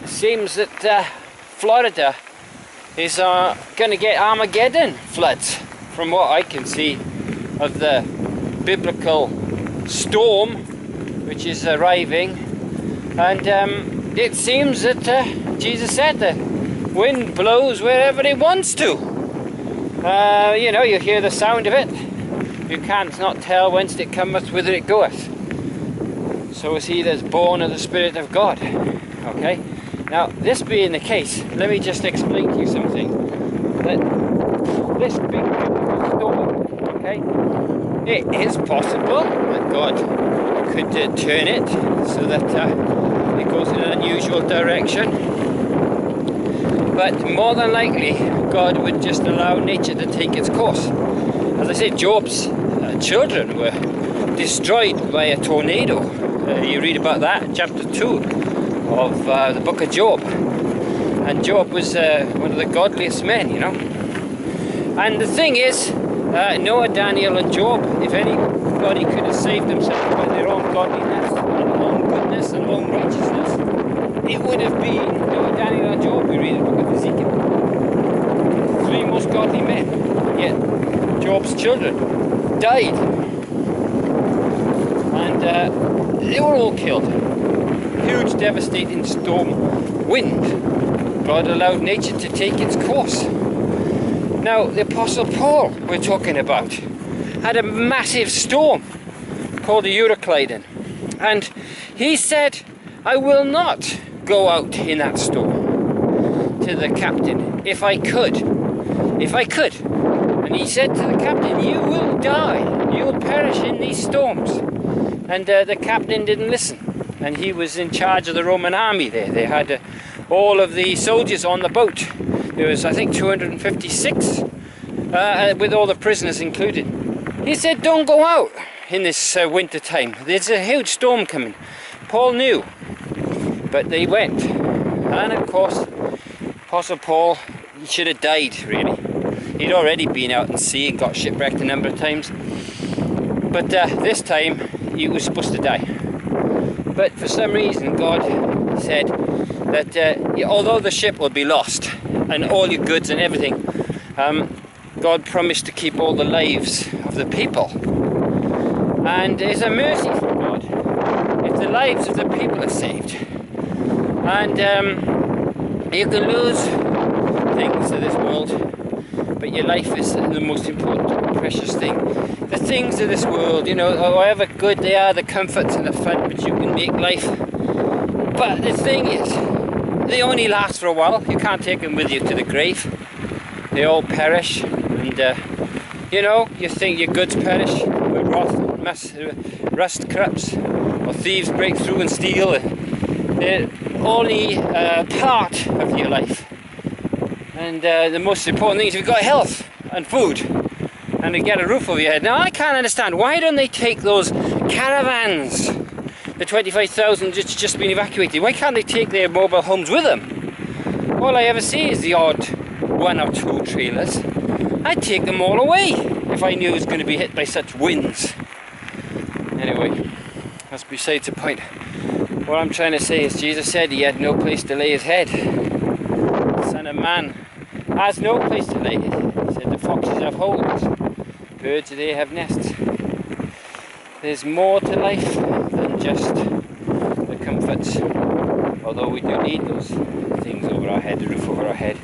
seems that Florida is going to get Armageddon floods, from what I can see of the biblical storm which is arriving. And it seems that Jesus said the wind blows wherever it wants to. You know, you hear the sound of it, you can't not tell whence it cometh, whither it goeth. So is he that's born of the Spirit of God. Okay, now this being the case, let me just explain to you something. That this big storm, okay, it is possible that God could turn it so that it goes in an unusual direction, but more than likely God would just allow nature to take its course. As I said, Job's children were destroyed by a tornado. You read about that in chapter 2 of the book of Job. And Job was one of the godliest men, you know. And the thing is, Noah, Daniel and Job, if anybody could have saved themselves by their own godliness and own goodness and own righteousness, it would have been Noah, Daniel and Job. We read the book of Ezekiel. Three most godly men. Yet Job's children died. And they were all killed. Huge devastating storm wind. God allowed nature to take its course. Now the Apostle Paul we're talking about had a massive storm called the Euroclydon, and he said, I will not go out in that storm to the captain if I could. And he said to the captain, you will die, you will perish in these storms. And the captain didn't listen, and he was in charge of the Roman army there. They had all of the soldiers on the boat. There was, I think, 256 with all the prisoners included. He said, don't go out in this winter time, there's a huge storm coming. Paul knew, but they went. And of course, Apostle Paul, he should have died really. He'd already been out at sea and got shipwrecked a number of times, but this time he was supposed to die. But for some reason God said that although the ship will be lost and all your goods and everything, God promised to keep all the lives of the people. And there's a mercy from God if the lives of the people are saved. And you can lose things in this world, but your life is the most important, precious thing. The things of this world, you know, however good they are, the comforts and the fun which you can make life, but the thing is, they only last for a while. You can't take them with you to the grave. They all perish, and you know, you think your goods perish, but rust corrupts, or thieves break through and steal. They're only part of your life. And the most important thing is you've got health and food and to get a roof over your head. Now I can't understand, why don't they take those caravans, the 25,000 that's just been evacuated, why can't they take their mobile homes with them? All I ever see is the odd one or two trailers. I'd take them all away if I knew it was going to be hit by such winds. Anyway, that's besides the point. What I'm trying to say is Jesus said he had no place to lay his head. The Son of Man has no place to lay it. He said the foxes have holes, birds they have nests. There's more to life than just the comforts, although we do need those things over our head, the roof over our head.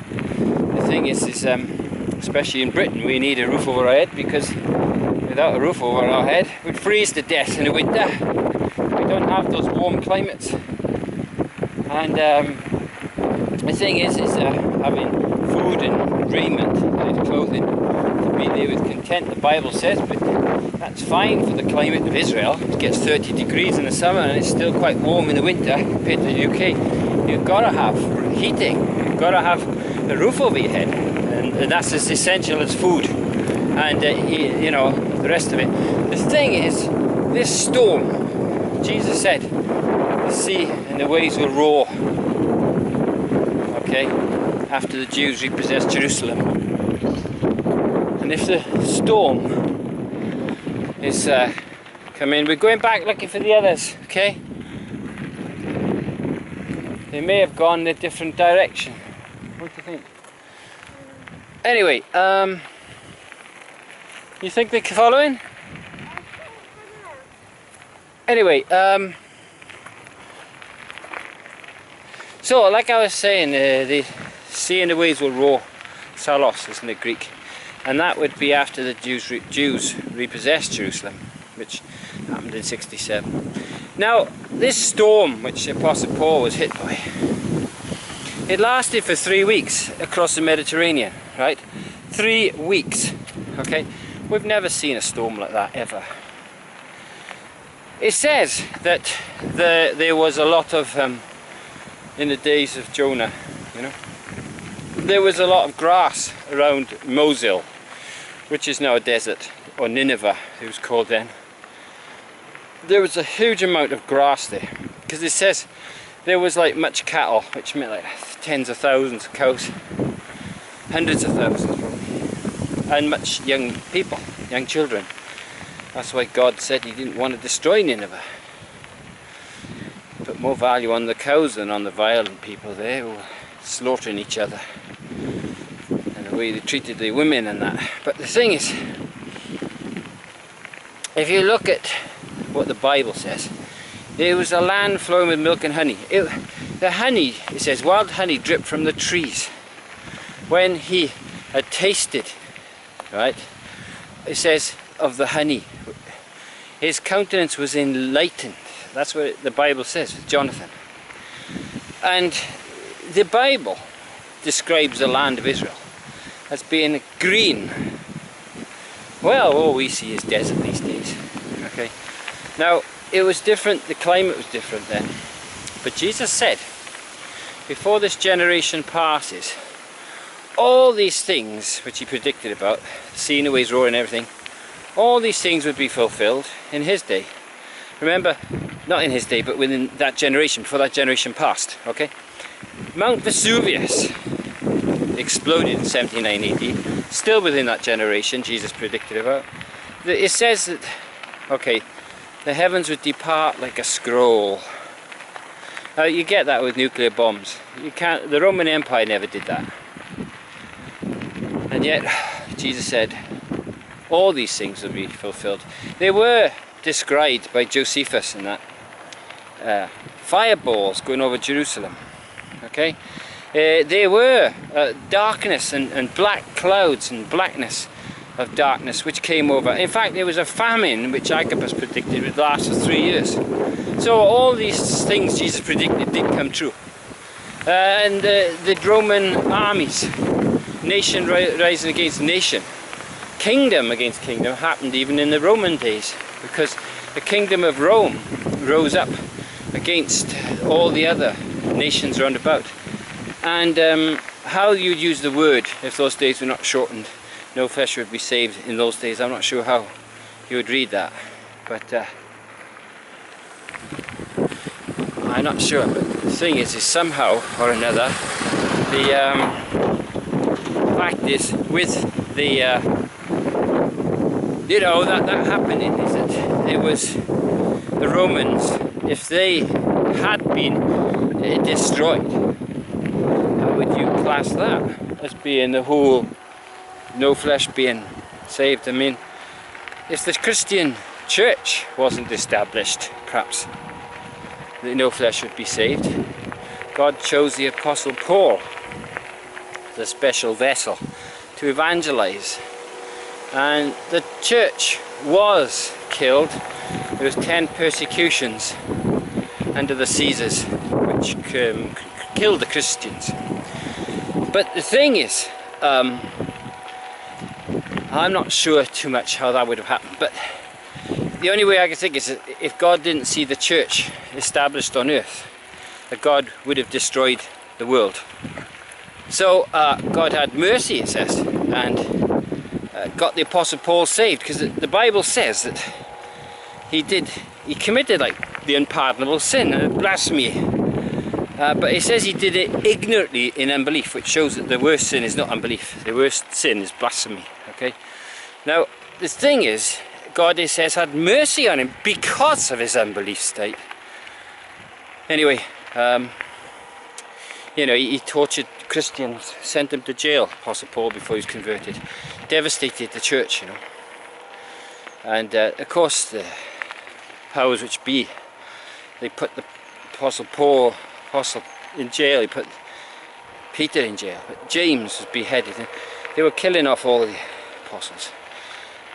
The thing is especially in Britain, we need a roof over our head, because without a roof over our head we'd freeze to death in the winter. We don't have those warm climates. And the thing is having food and raiment and clothing to be there with content, the Bible says, but that's fine for the climate of Israel. It gets 30 degrees in the summer and it's still quite warm in the winter compared to the UK. You've got to have heating, you've got to have a roof over your head, and that's as essential as food and you know, the rest of it. The thing is, this storm, Jesus said, the sea and the waves will roar, okay, after the Jews repossessed Jerusalem. And if the storm is coming, we're going back looking for the others, okay? They may have gone a different direction. What do you think? Anyway, you think they're following? Anyway, so like I was saying, the sea and the waves will roar, Salos is in the Greek, and that would be after the Jews repossessed Jerusalem, which happened in 67. Now, this storm which Apostle Paul was hit by, it lasted for 3 weeks across the Mediterranean, right? 3 weeks, okay? We've never seen a storm like that ever. It says that there was a lot of, in the days of Jonah, you know, there was a lot of grass around Mosul, which is now a desert, or Nineveh, it was called then. There was a huge amount of grass there, because it says there was like much cattle, which meant like tens of thousands of cows, hundreds of thousands probably, and much young people, young children. That's why God said he didn't want to destroy Nineveh. Put more value on the cows than on the violent people there who were slaughtering each other, and the way they treated the women and that. But the thing is, if you look at what the Bible says, there was a land flowing with milk and honey. The honey, it says, wild honey dripped from the trees. When he had tasted, right, it says of the honey, his countenance was enlightened. That's what the Bible says, Jonathan. And the Bible describes the land of Israel as being green. Well, all we see is desert these days. Okay. Now, it was different, the climate was different then. But Jesus said, before this generation passes, all these things which he predicted about, sea and the waves roaring and everything, all these things would be fulfilled in his day. Remember, not in his day, but within that generation, before that generation passed, okay? Mount Vesuvius exploded in 79 AD, still within that generation Jesus predicted about. It says that, okay, the heavens would depart like a scroll. Now you get that with nuclear bombs. You can't, the Roman Empire never did that. And yet, Jesus said, all these things will be fulfilled. They were described by Josephus in that. Fireballs going over Jerusalem. Okay? There were darkness and black clouds and blackness of darkness which came over. In fact, there was a famine which Agabus predicted would last for 3 years. So all these things Jesus predicted did come true. And the Roman armies, nation rising against nation, kingdom against kingdom, happened even in the Roman days, because the kingdom of Rome rose up against all the other nations round about. And how you'd use the word if those days were not shortened, no flesh would be saved in those days, I'm not sure how you would read that, but I'm not sure. But the thing is somehow or another, the fact is, with the you know, that happening, is that it was the Romans, if they had been destroyed, how would you class that as being the whole no flesh being saved? I mean, if the Christian church wasn't established, perhaps no flesh would be saved. God chose the Apostle Paul, the special vessel, to evangelize. And the church was killed. There was 10 persecutions under the Caesars, which killed the Christians. But the thing is, I'm not sure too much how that would have happened, but the only way I can think is that if God didn't see the church established on earth, that God would have destroyed the world. So God had mercy, it says, and got the Apostle Paul saved, because the Bible says that he committed like the unpardonable sin, blasphemy, but it says he did it ignorantly in unbelief, which shows that the worst sin is not unbelief, the worst sin is blasphemy. Okay, now the thing is, God, it says, had mercy on him because of his unbelief state. Anyway, You know, he tortured Christians, sent them to jail, Apostle Paul, before he was converted. Devastated the church, you know. And of course the powers which be, they put the Apostle Paul in jail, he put Peter in jail, but James was beheaded. They were killing off all the apostles.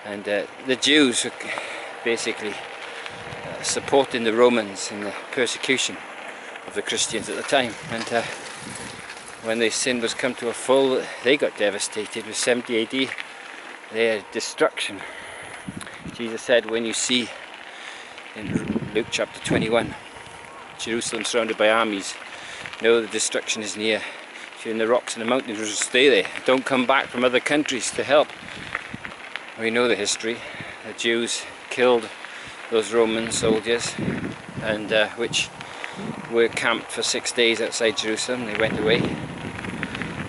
And the Jews were basically supporting the Romans in the persecution of the Christians at the time. And when their sin was come to a full, they got devastated with 70 AD, their destruction. Jesus said, when you see in Luke chapter 21, Jerusalem surrounded by armies, know the destruction is near. If you're in the rocks and the mountains, just stay there. Don't come back from other countries to help. We know the history. The Jews killed those Roman soldiers, and which were camped for 6 days outside Jerusalem. They went away.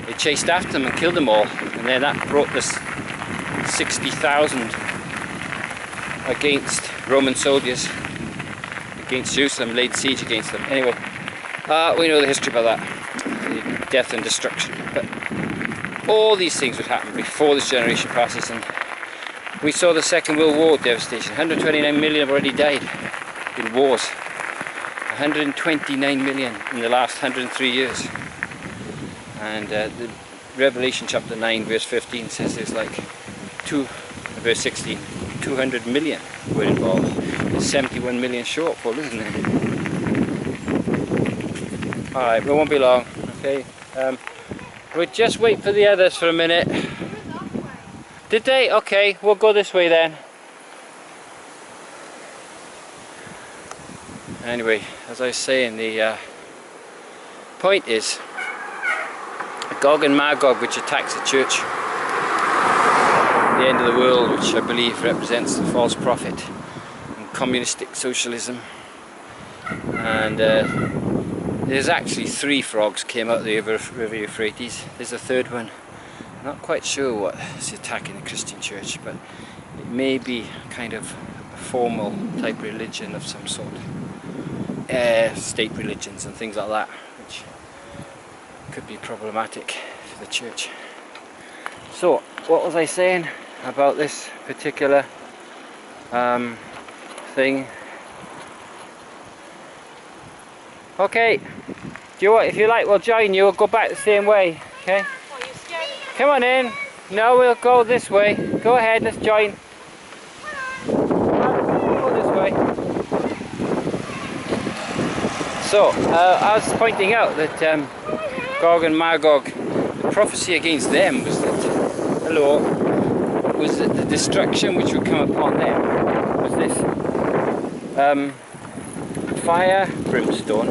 They chased after them and killed them all, and then that brought this 60,000 against Roman soldiers against Jerusalem, laid siege against them. Anyway, we know the history about that, death and destruction. But all these things would happen before this generation passes, and we saw the Second World War devastation. 129 million have already died in wars. 129 million in the last 103 years. And the Revelation chapter 9 verse 15 says there's like verse 16, 200 million were involved. There's 71 million shortfall, isn't there? Alright, we won't be long, okay? We'll just wait for the others for a minute. Did they? Okay, we'll go this way then. Anyway, as I was saying, the point is Gog and Magog, which attacks the church, the end of the world, which I believe represents the false prophet and communistic socialism. And there's actually 3 frogs came out of the river Euphrates. There's a third one. Not quite sure what is attacking the Christian church, but it may be kind of a formal type religion of some sort. State religions and things like that, which could be problematic for the church. So, what was I saying about this particular thing? Okay, do you want, if you like, we'll join you, we'll go back the same way, okay? What, are you scared? Come on in. No, we'll go this way. Go ahead, let's join. Go this way. So, I was pointing out that Gog and Magog, the prophecy against them was that, was that the destruction which would come upon them was this fire, brimstone.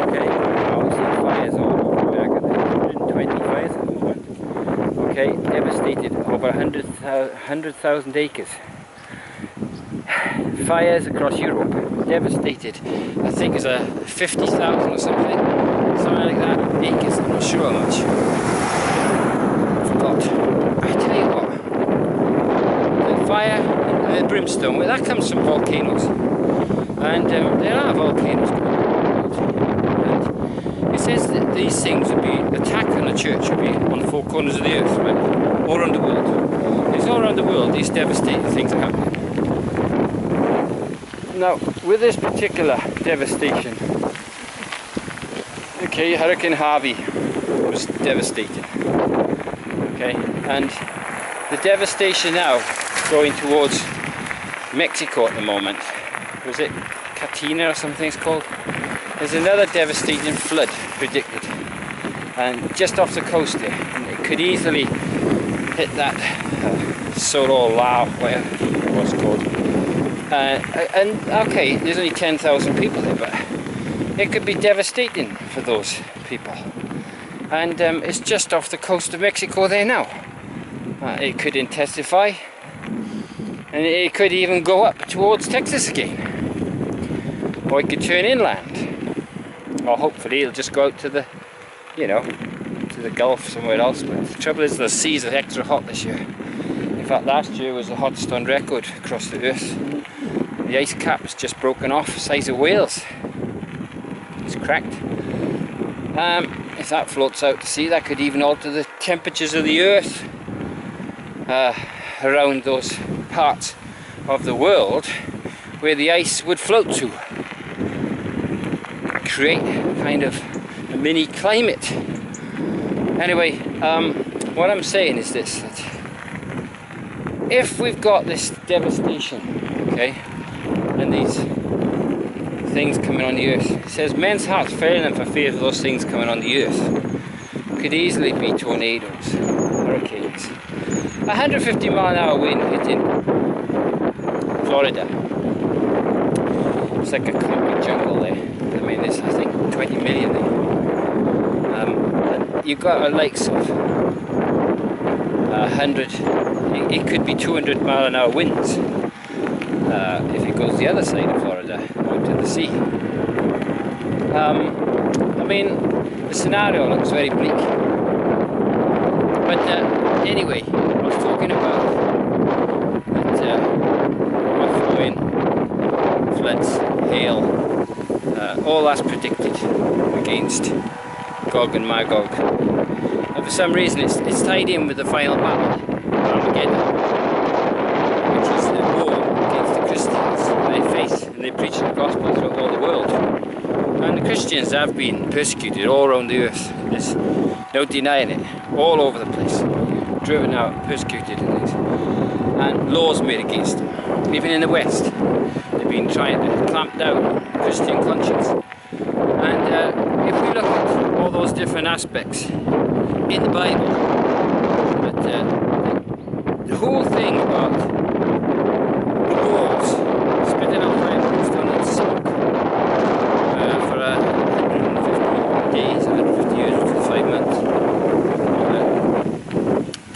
Okay, now we've seen fires all over America, 120 fires at the moment. Okay, devastated over 100,000 acres. Fires across Europe, devastated. I think it's 50,000 or something like that, acres. I'm not sure how much. I forgot. I tell you what, the fire and the brimstone, well, that comes from volcanoes, and there are volcanoes. And it says that these things would be attack on the church, would be on the 4 corners of the earth, right? All around the world. It's all around the world. These devastating things are happening. Now, with this particular devastation, okay, Hurricane Harvey was devastating, okay, and the devastation now going towards Mexico at the moment, was it Katrina or something it's called? There's another devastating flood predicted, and just off the coast there, and it could easily hit that Sorol Lao, whatever it was called. And okay, there's only 10,000 people there, but it could be devastating for those people. And it's just off the coast of Mexico there now. It could intensify, and it could even go up towards Texas again. Or it could turn inland. Or hopefully it'll just go out to the, you know, to the Gulf somewhere else. But the trouble is the seas are extra hot this year. In fact, last year was the hottest on record across the earth. The ice cap's just broken off, size of Wales. It's cracked. If that floats out to sea, that could even alter the temperatures of the earth around those parts of the world where the ice would float to. Create kind of a mini climate. Anyway, what I'm saying is this, that if we've got this devastation, okay, and these things coming on the earth, it says men's hearts failing them for fear of those things coming on the earth. Could easily be tornadoes, hurricanes. 150 mile an hour wind hitting Florida. It's like a concrete jungle there. I mean, there's, I think, 20 million there. You've got a likes of 100, it could be 200 mile an hour winds if it goes the other side of Florida, out to the sea. I mean, the scenario looks very bleak. But anyway, I was talking about that flowing, floods, hail, all that's predicted against Gog and Magog. And for some reason it's tied in with the final battle, Armageddon, which is the war against the Christians they face, and they preach the gospel throughout all the world. And the Christians have been persecuted all around the earth. There's no denying it. All over the place. Driven out, persecuted and things. And laws made against them. Even in the West, they've been trying to clamp down on Christian conscience. And if we look at all those different aspects in the Bible, but the whole thing about the walls spitting out fire and brimstone and smoke for 150 days, 150 years, 5 months,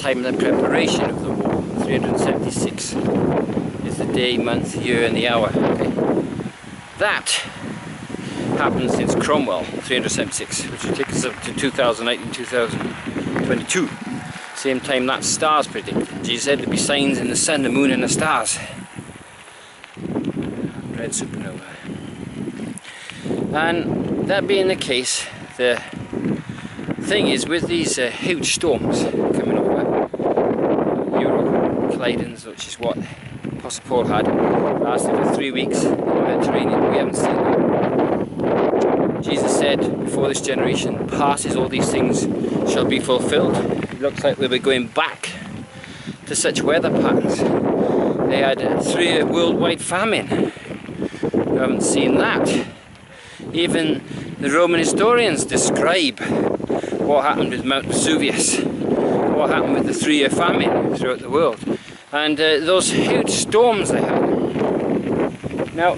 time and preparation of the war, 376 is the day, month, year and the hour. Okay. That happened since Cromwell, 376, which will take us up to 2019, 2022. Same time that stars predicted. Jesus said there'd be signs in the sun, the moon and the stars. Red supernova. And that being the case, the thing is with these huge storms coming over, Euro-Clydens, which is what Apostle Paul had, lasted for 3 weeks in the Mediterranean. We haven't seen that. Jesus said, before this generation passes, all these things shall be fulfilled. It looks like we'll be going back to such weather patterns. They had a 3-year worldwide famine. We haven't seen that. Even the Roman historians describe what happened with Mount Vesuvius, what happened with the 3-year famine throughout the world, and those huge storms they had. Now,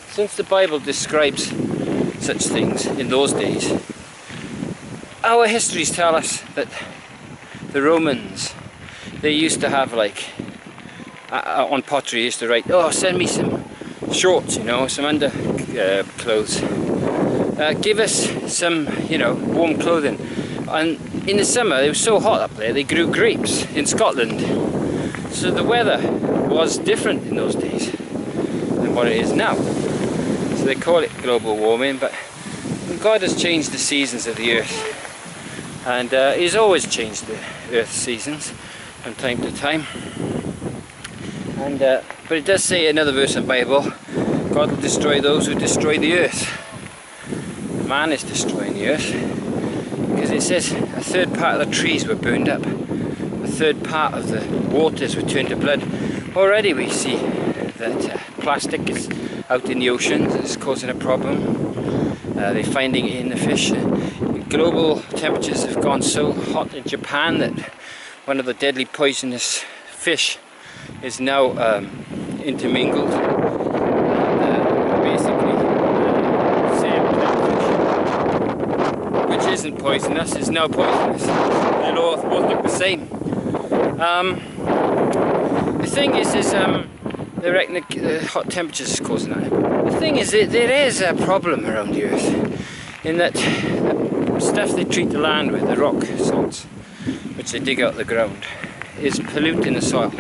since the Bible describes such things in those days, our histories tell us that the Romans, they used to have, like, on pottery, used to write, oh, send me some shorts, you know, some clothes. Give us some, you know, warm clothing. And in the summer, it was so hot up there, they grew grapes in Scotland. So the weather was different in those days than what it is now. So they call it global warming, but God has changed the seasons of the earth. And He's always changed the earth's seasons from time to time. And but it does say another verse in the Bible, God will destroy those who destroy the earth. Man is destroying the earth, because it says a third part of the trees were burned up, a third part of the waters were turned to blood. Already we see that plastic is out in the oceans, it's causing a problem. They're finding it in the fish. Global temperatures have gone so hot in Japan that one of the deadly poisonous fish is now intermingled. Basically, which isn't poisonous, is now poisonous. They both look the same. The thing is they reckon the hot temperatures is causing that. The thing is that there is a problem around the earth in that stuff they treat the land with, the rock salts, which they dig out of the ground, is polluting the soil.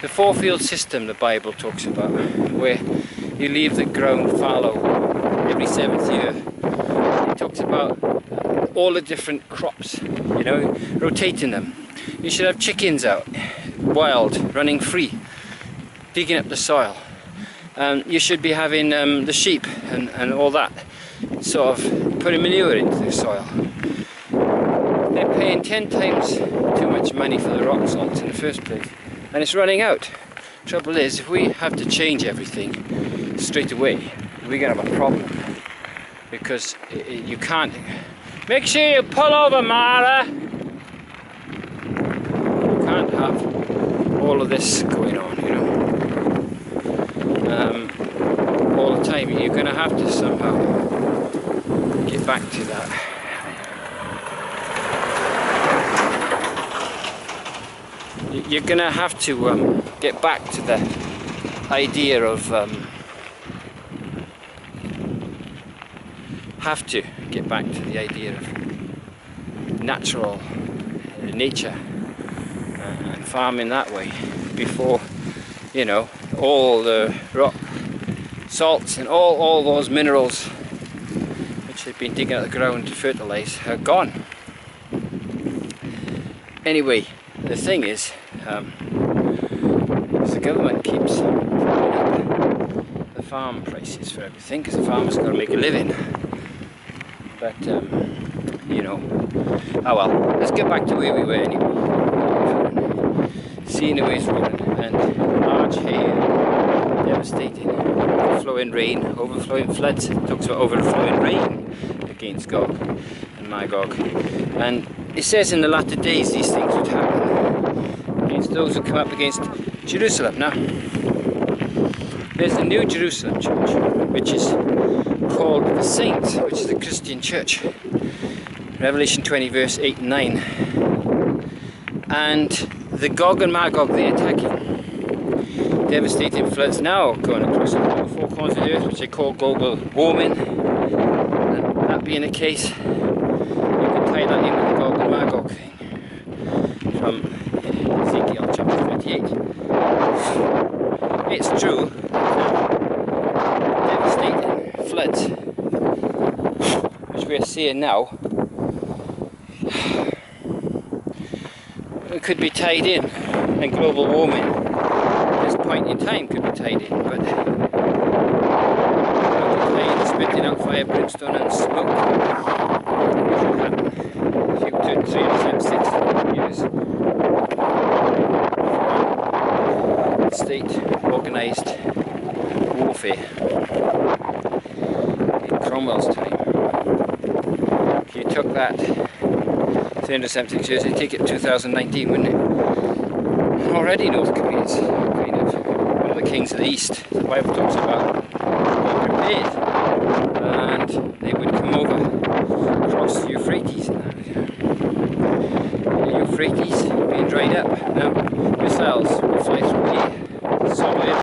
The 4-field system the Bible talks about, where you leave the ground fallow every 7th year. It talks talks about all the different crops, you know, rotating them. You should have chickens out, wild, running free, digging up the soil. You should be having the sheep and all that, sort of putting manure into the soil. They're paying 10 times too much money for the rock salt in the first place, and it's running out. Trouble is, if we have to change everything straight away, we're going to have a problem, because you can't. Make sure you pull over, Mara! You can't have all of this going on, you know. All the time. You're going to have to somehow get back to that. You're going to have to get back to the idea of natural nature and farming that way, before, you know, all the rock salts and all those minerals which they've been digging out of the ground to fertilise are gone. Anyway, the thing is, the government keeps putting up the farm prices for everything, because the farmers got to make a living. But you know, oh well, let's get back to where we were anyway. Seeing the way it's rolling, and large hail, devastating, overflowing rain, overflowing floods. It talks about overflowing rain against Gog and Magog, and it says in the latter days these things would happen against those who come up against Jerusalem. Now, there's the New Jerusalem Church, which is called the Saints, which is the Christian church. Revelation 20 verse 8 and 9. And the Gog and Magog they're attacking. Devastating floods now going across the four corners of the earth, which they call global warming. And that being the case, you can tie that in with the Gog and Magog thing from Ezekiel chapter 38. It's true, devastating floods, which we're seeing now, it could be tied in, and global warming at this point in time could be tied in, but spitting out fire, brimstone and smoke, which will happen if you do 360 years. State organised warfare in Cromwell's time. If you took that 376 years, it'd take it 2019, wouldn't it? Already North Korea's kind of one of the kings of the East. The Bible talks about being prepared, and they would come over across the Euphrates and that. The Euphrates being dried up. Now, missiles will fly through here. Solid.